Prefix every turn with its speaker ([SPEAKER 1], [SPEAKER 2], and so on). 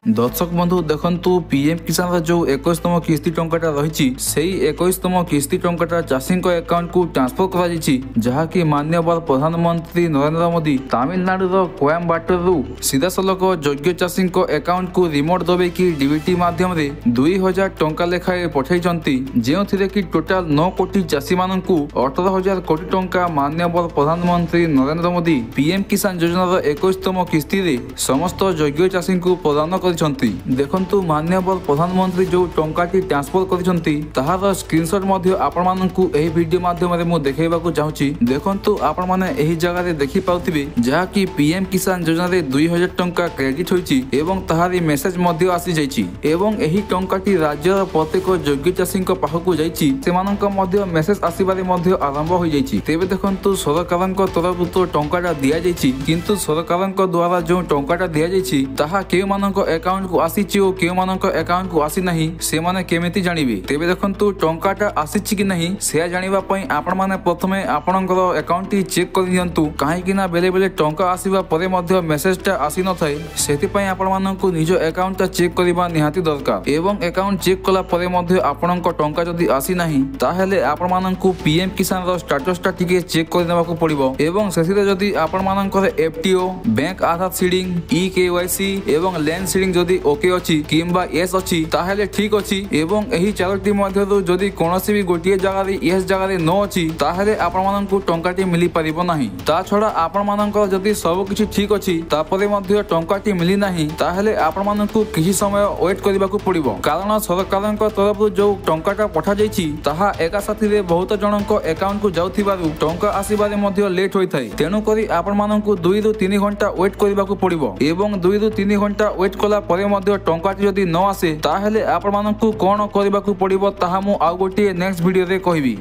[SPEAKER 1] दर्शक बंधु देखु पीएम किसान जो 21तम किस्ती टंकाटा रही से 21तम किस्ती टंकाटा चाषी अकाउंट को ट्रांसफर कर जहाँकि माननीय प्रधानमंत्री नरेंद्र मोदी तमिलनाडु कोयम्बाटूर सीधा सलख योग्य चाषी अकाउंट को रिमोट दबेकी डीबीटी माध्यम 2000 टंका लेखाए पठाई जो कि टोटाल 9 कोटी चाषी मान 18,000 कोटी टंका माननीय प्रधानमंत्री नरेंद्र मोदी पीएम किसान योजनार 21तम किस्ती समस्त योग्य चाषी को प्रदान कर देखंतु माननीय प्रधानमंत्री जो टंकाटी ट्रांसफर करछंती ताहार स्क्रीनशॉट मध्ये आपण माननकु एही वीडियो माध्यम रे मु देखेबाकू चाहूची। देखंतु आपण माने एही जगह रे देखि पाउथिबे जहा कि पीएम किसान योजना रे 2000 टंका क्रेडिट होईची एवं ताहारी मेसेज मध्ये आसी जाईची एवं एही टंकाटी राज्यर प्रत्येक योग्य चाषी पाखकु जाईची सेमानक मध्ये मेसेज आसीबारे मध्ये आरंभ होई जाईची। तेबे देखंतु सरकारक तरफ तो टंकाटा दिया जाईची किंतु सरकारक द्वारा जो टंकाटा दिया जाईची ताहा के मानक अकाउंट को आसीची और केउ मानक अकाउंट को आसी नाही से माने केमिति जानिबे। तेबे देखंतु टंकाटा आसीची कि नाही से जानिबा पई आपण माने प्रथमे आपणकर अकाउंट टी चेक कर दियंतु काहे कि ना बेले बेले टंका आसीबा परे मध्ये मेसेजटा आसी न थाए सेति पई आपण माननकु निज अकाउंटटा चेक करबा निहाती दरकार एवं अकाउंट चेक कला परे मध्ये आपणक टंका जदी आसी नाही ताहेले आपण माननकु पीएम किसान रो स्टेटसटा टिके चेक कर देबाकू पड़िबो एवं सेसिरे जदी आपण माननकर एफटीओ बैंक आधार सीडिंग ई-केवाईसी एवं लैंड सीडिंग जदी ओके अछि किंबा यस अछि ताहेले ठीक अछि एवं एही चारोटी मध्यरु जदी कोनोसी भी गोटिए जगह रे यस जगह रे न अछि ताहेले आपण माननकु टंकाटी मिली परिबो नाही। ता छडा आपण माननकर जदी सब किछि ठीक अछि तापरे मध्ये टंकाटी मिली नाही ताहेले आपण माननकु किछि समय वेट करबाकू पड़िबो कारण सरकारक तरफ जो टंकाटा पठा जाईछि ताहा एका साथी रे बहुत जनक अकाउंट को जाउथिबारु टंका आसीबारे मध्ये लेट होई थाए तेनु करी आपण माननकु 2 ରୁ 3 घंटा वेट करबाकू पड़िबो एवं 2 ରୁ 3 घंटा वेट कला परे मध्ये टंकाटी जदी न आसे ताहेले आपण माननकु कोन करबाकू पड़िबो ताहा मु आ गोटी नेक्स्ट वीडियो रे कहबी।